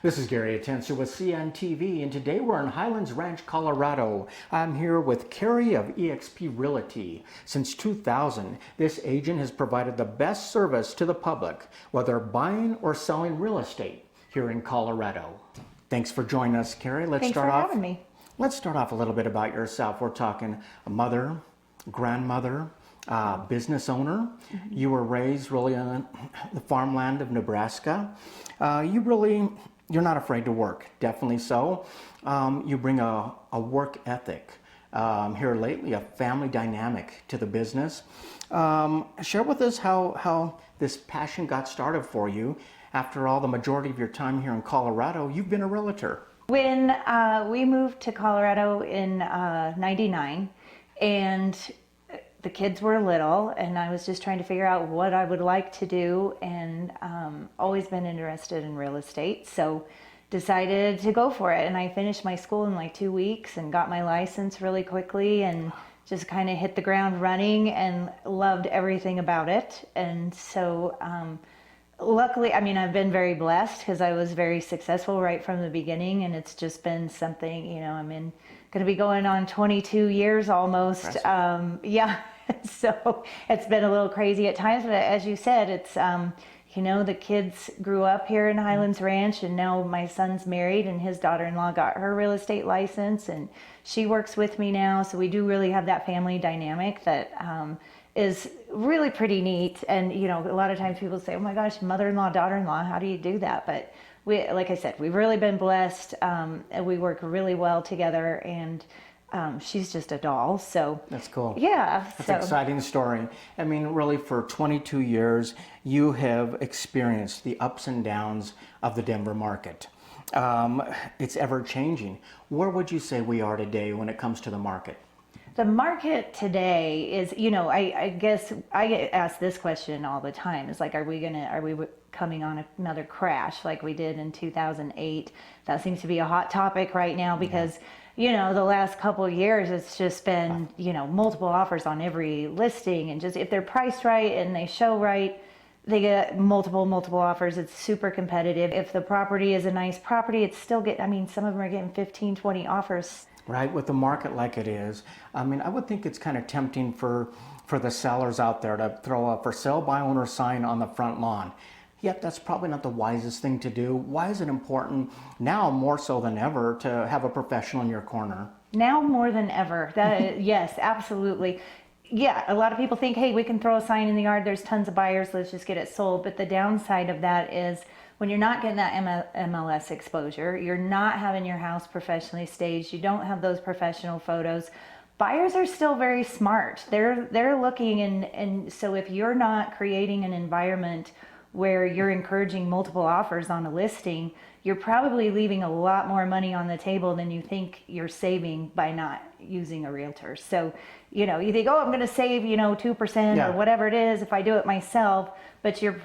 This is Kerry Atencio with CNTV, and today we're in Highlands Ranch, Colorado. I'm here with Kerry of eXp Realty. Since 2000, this agent has provided the best service to the public, whether buying or selling real estate here in Colorado. Thanks for joining us, Kerry. Thanks for having me. Let's start off a little bit about yourself. We're talking a mother, grandmother, business owner. You were raised really on the farmland of Nebraska. You're not afraid to work, definitely so. You bring a work ethic. Here lately, a family dynamic to the business. Share with us how this passion got started for you. After all, the majority of your time here in Colorado, you've been a realtor. When we moved to Colorado in '99, and the kids were little, and I was just trying to figure out what I would like to do, and always been interested in real estate, so decided to go for it. And I finished my school in like 2 weeks and got my license really quickly, and just kind of hit the ground running and loved everything about it. And so luckily, I mean, I've been very blessed because I was very successful right from the beginning, and it's just been something, you know, going to be going on 22 years almost. Yeah. So it's been a little crazy at times, but as you said, it's, you know, the kids grew up here in Highlands Ranch, and now my son's married and his daughter-in-law got her real estate license, and she works with me now. So we do really have that family dynamic that is really pretty neat. And, you know, a lot of times people say, oh my gosh, mother-in-law, daughter-in-law, how do you do that? But we, like I said, we've really been blessed, and we work really well together, and she's just a doll. So that's cool. Yeah. That's an exciting story. I mean, really, for 22 years, you have experienced the ups and downs of the Denver market. It's ever changing. Where would you say we are today when it comes to the market? The market today is, you know, I guess I get asked this question all the time. It's like, are we coming on another crash like we did in 2008? That seems to be a hot topic right now because, you know, the last couple of years, it's just been, you know, multiple offers on every listing, and just if they're priced right and they show right, they get multiple offers. It's super competitive. If the property is a nice property, it's still I mean, some of them are getting 15, 20 offers. Right, with the market like it is, I mean, I would think it's kind of tempting for the sellers out there to throw a for sale by owner sign on the front lawn. Yet that's probably not the wisest thing to do. Why is it important now more so than ever to have a professional in your corner? Now more than ever. Yes, absolutely. Yeah, a lot of people think, hey, we can throw a sign in the yard, there's tons of buyers, let's just get it sold. But the downside of that is when you're not getting that MLS exposure, you're not having your house professionally staged, you don't have those professional photos, buyers are still very smart. They're looking, and so if you're not creating an environment where you're encouraging multiple offers on a listing, you're probably leaving a lot more money on the table than you think you're saving by not using a realtor. So, you know, you think, oh, I'm going to save, you know, 2% or whatever it is if I do it myself, but you're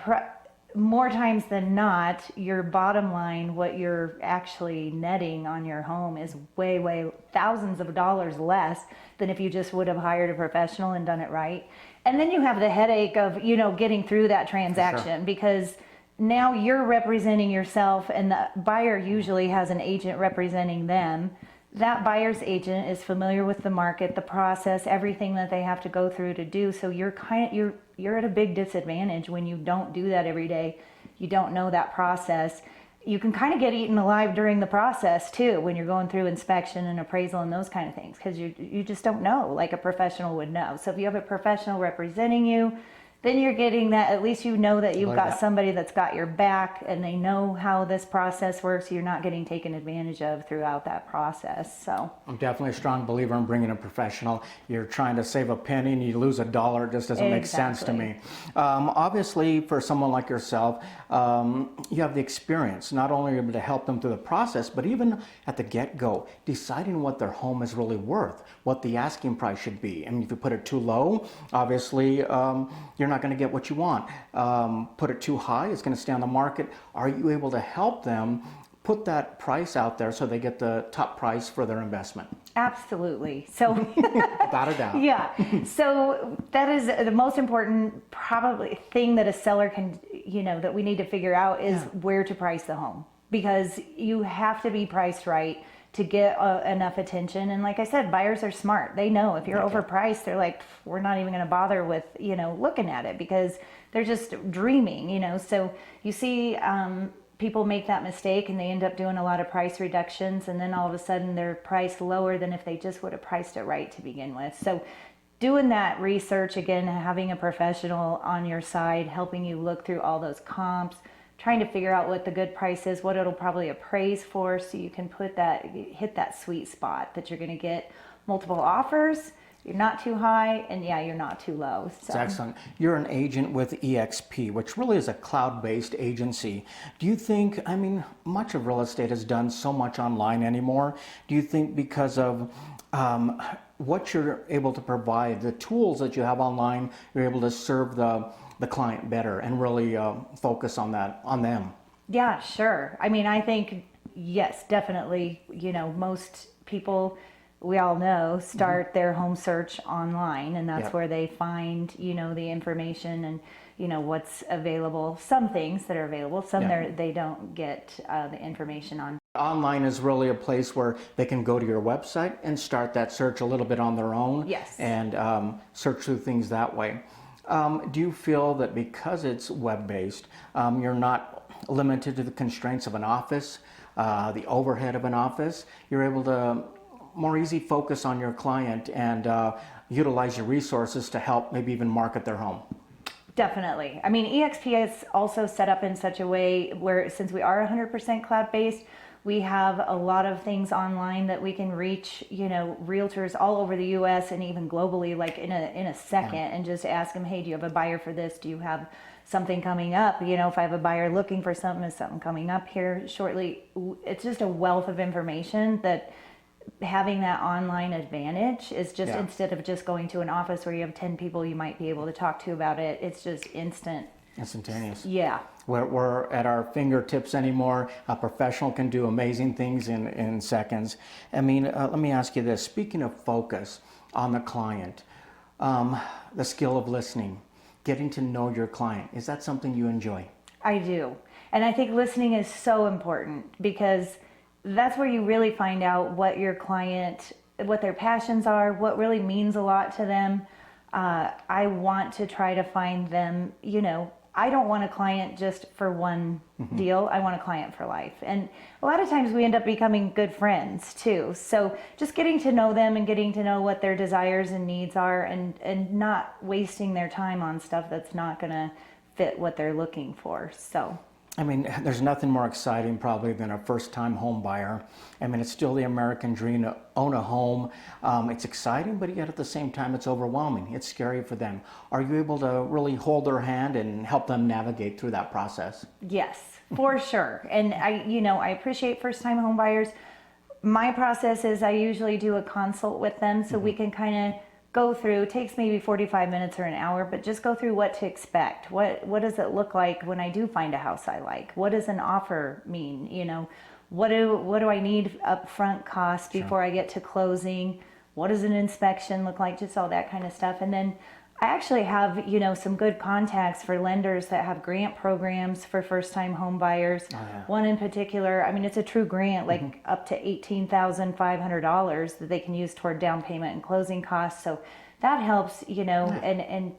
more times than not, your bottom line, what you're actually netting on your home is way thousands of dollars less than if you just would have hired a professional and done it right. And then you have the headache of, you know, getting through that transaction because now you're representing yourself, and the buyer usually has an agent representing them. That buyer's agent is familiar with the market, the process, everything that they have to go through to do. So you're at a big disadvantage when you don't do that every day. You don't know that process. You can kind of get eaten alive during the process too when you're going through inspection and appraisal and those kind of things, because you just don't know like a professional would know. So if you have a professional representing you, then you're getting that, at least you know that you've got somebody that's got your back and they know how this process works. So you're not getting taken advantage of throughout that process. So I'm definitely a strong believer in bringing a professional. You're trying to save a penny and you lose $1. It just doesn't make sense to me. Obviously, for someone like yourself, you have the experience. Not only are you able to help them through the process, but even at the get-go, deciding what their home is really worth, what the asking price should be. I mean, if you put it too low, obviously you're not going to get what you want. Put it too high, it's going to stay on the market. Are you able to help them put that price out there so they get the top price for their investment? Absolutely. So without a doubt. Yeah. So that is the most important probably thing that a seller can, you know, that we need to figure out is where to price the home. because you have to be priced right to get enough attention. And like I said, buyers are smart. They know if you're overpriced, they're like, we're not even going to bother with, looking at it, because they're just dreaming, So you see people make that mistake and they end up doing a lot of price reductions, and then all of a sudden they're priced lower than if they just would have priced it right to begin with. So doing that research, again, having a professional on your side, helping you look through all those comps, trying to figure out what the good price is, what it'll probably appraise for, so you can hit that sweet spot that you're going to get multiple offers. You're not too high, and you're not too low. So. That's excellent. You're an agent with EXP, which really is a cloud-based agency. Do you think, much of real estate is done so much online anymore. Do you think because of what you're able to provide, the tools that you have online, you're able to serve the client better and really focus on them? Yeah, sure. I think, yes, definitely. Most people, we all know, start their home search online, and that's where they find, the information and, what's available. Some things that are available, some they don't get the information on. Online is really a place where they can go to your website and start that search a little bit on their own. Yes. And search through things that way. Do you feel that because it's web-based, you're not limited to the constraints of an office, the overhead of an office? You're able to more easy focus on your client and utilize your resources to help maybe even market their home? Definitely. EXP is also set up in such a way where, since we are 100% cloud-based, we have a lot of things online that we can reach, realtors all over the U.S. and even globally, like in a second, and just ask them, hey, do you have a buyer for this? Do you have something coming up? If I have a buyer looking for something, is something coming up here shortly? It's just a wealth of information that having that online advantage is just, instead of just going to an office where you have 10 people you might be able to talk to about it, it's just instantaneous. Yeah. We're at our fingertips anymore. A professional can do amazing things in seconds. Let me ask you this. Speaking of focus on the client, the skill of listening, getting to know your client, is that something you enjoy? I do. And I think listening is so important, because that's where you really find out what your client, what their passions are, what really means a lot to them. I want to try to find them, I don't want a client just for one deal. I want a client for life. And a lot of times we end up becoming good friends too. So just getting to know them and getting to know what their desires and needs are, and not wasting their time on stuff that's not going to fit what they're looking for. So. There's nothing more exciting probably than a first-time home buyer. It's still the American dream to own a home. It's exciting, but yet at the same time, it's overwhelming. It's scary for them. Are you able to really hold their hand and help them navigate through that process? Yes, for sure. And I appreciate first-time home buyers. My process is I usually do a consult with them, so we can kind of go through. It takes maybe 45 minutes or an hour, but just go through what to expect. What does it look like when I do find a house I like? What does an offer mean? What do I need upfront costs before I get to closing? What does an inspection look like? Just all that kind of stuff. And then I actually have, some good contacts for lenders that have grant programs for first-time home buyers. Oh, yeah. One in particular, it's a true grant, like up to $18,500 that they can use toward down payment and closing costs. So that helps, and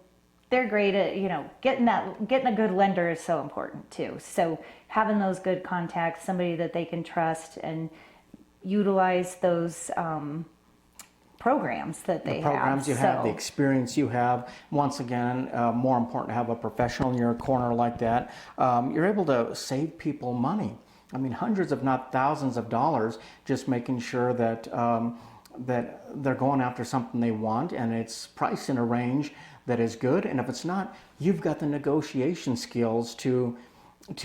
they're great at, getting a good lender is so important too. So having those good contacts, somebody that they can trust and utilize those, programs that they have. The programs you have, the experience you have. Once again, more important to have a professional in your corner like that. You're able to save people money. Hundreds if not thousands of dollars, just making sure that that they're going after something they want and it's priced in a range that is good. And if it's not, you've got the negotiation skills to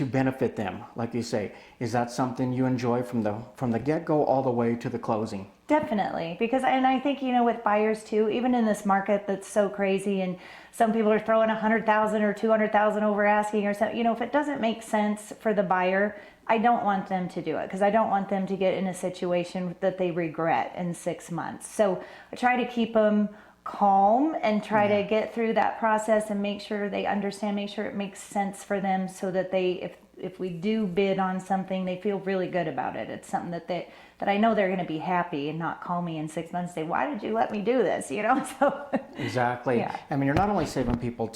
benefit them. Like you say, is that something you enjoy from the get-go all the way to the closing? Definitely, because, and I think, with buyers too, even in this market that's so crazy, and some people are throwing 100,000 or 200,000 over asking or something, if it doesn't make sense for the buyer, I don't want them to do it, because I don't want them to get in a situation that they regret in 6 months. So I try to keep them calm and try to get through that process and make sure they understand, make sure it makes sense for them, so that they, if we do bid on something, they feel really good about it. It's something that I know they're going to be happy and not call me in 6 months and say, why did you let me do this? You know, so. Exactly. Yeah. I mean, you're not only saving people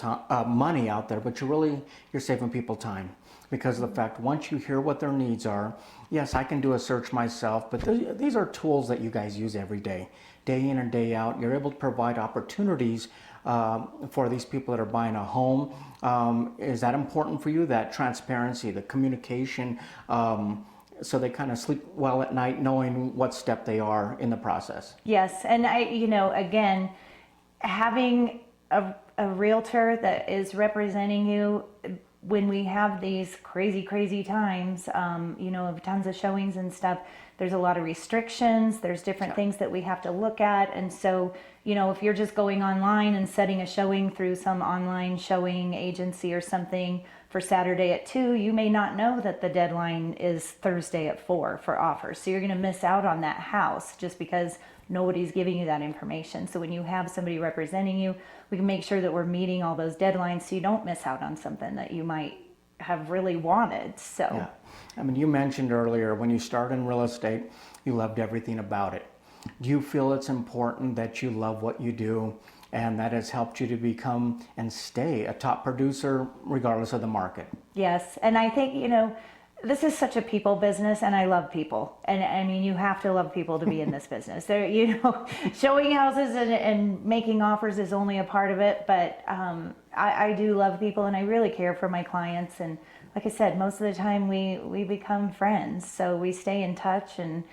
money out there, but you're saving people time, because of the fact, once you hear what their needs are, yes, I can do a search myself, but these are tools that you guys use every day in and day out. You're able to provide opportunities for these people that are buying a home. Is that important for you, that transparency, the communication, so they kind of sleep well at night knowing what step they are in the process? Yes, and again, having a realtor that is representing you when we have these crazy times, of tons of showings and stuff, there's a lot of restrictions, there's different things that we have to look at. And so, if you're just going online and setting a showing through some online showing agency or something for Saturday at 2, you may not know that the deadline is Thursday at 4 for offers. So you're going to miss out on that house just because nobody's giving you that information. So when you have somebody representing you, we can make sure that we're meeting all those deadlines so you don't miss out on something that you might have really wanted. So yeah. I mean, you mentioned earlier, when you started in real estate, you loved everything about it. Do you feel it's important that you love what you do, and that has helped you to become and stay a top producer regardless of the market? Yes, and I think, this is such a people business, and I love people. And I mean, you have to love people to be in this business. There, showing houses and making offers is only a part of it, but I do love people, and I really care for my clients. And like I said, most of the time we become friends, so we stay in touch, and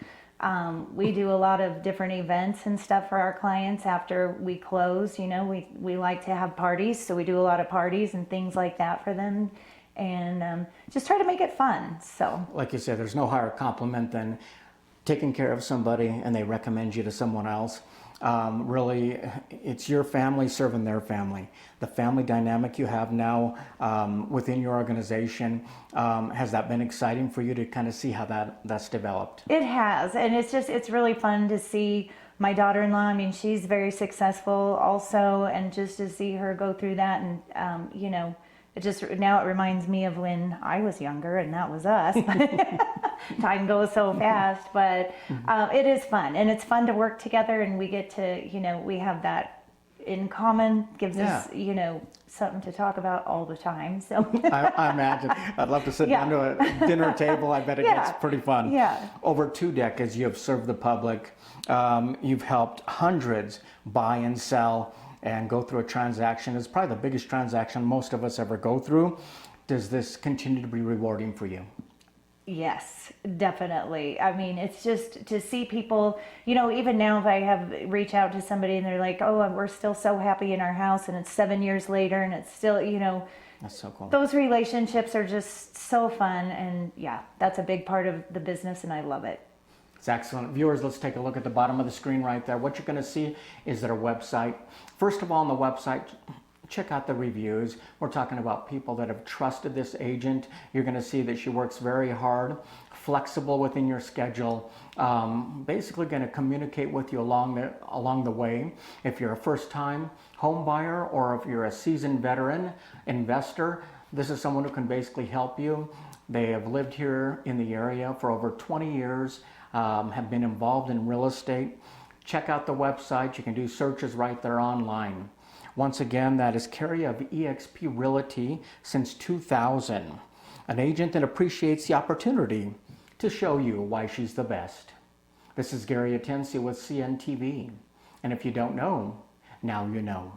we do a lot of different events and stuff for our clients after we close. We like to have parties, so we do a lot of parties and things like that for them. And just try to make it fun. So, like you said, there's no higher compliment than taking care of somebody and they recommend you to someone else. Really, it's your family serving their family. The family dynamic you have now within your organization, has that been exciting for you to kind of see how that's developed? It has, and it's really fun to see my daughter-in-law. I mean, she's very successful also, and just to see her go through that, and now it reminds me of when I was younger, and that was us. Time goes so fast, but it is fun, and it's fun to work together, and we get to, we have that in common, gives us, something to talk about all the time. So I imagine. I'd love to sit down to a dinner table. I bet it gets pretty fun. Yeah. Over 2 decades, you have served the public. You've helped hundreds buy and sell and go through a transaction. It's probably the biggest transaction most of us ever go through. Does this continue to be rewarding for you? Yes, definitely. I mean, it's just to see people, even now if I have reach out to somebody and they're like, oh, we're still so happy in our house, and it's 7 years later and it's still, That's so cool. Those relationships are just so fun, and yeah, that's a big part of the business, and I love it. It's excellent. Viewers, let's take a look at the bottom of the screen right there. What you're going to see is their website. First of all, on the website, check out the reviews. We're talking about people that have trusted this agent. You're going to see that she works very hard, flexible within your schedule, basically going to communicate with you along the way. If you're a first-time home buyer, or if you're a seasoned veteran investor, this is someone who can basically help you. They have lived here in the area for over 20 years, have been involved in real estate. Check out the website. You can do searches right there online. Once again, that is Kerry of eXp Realty since 2000, an agent that appreciates the opportunity to show you why she's the best. This is Gary Atencio with CNTV, and if you don't know, now you know.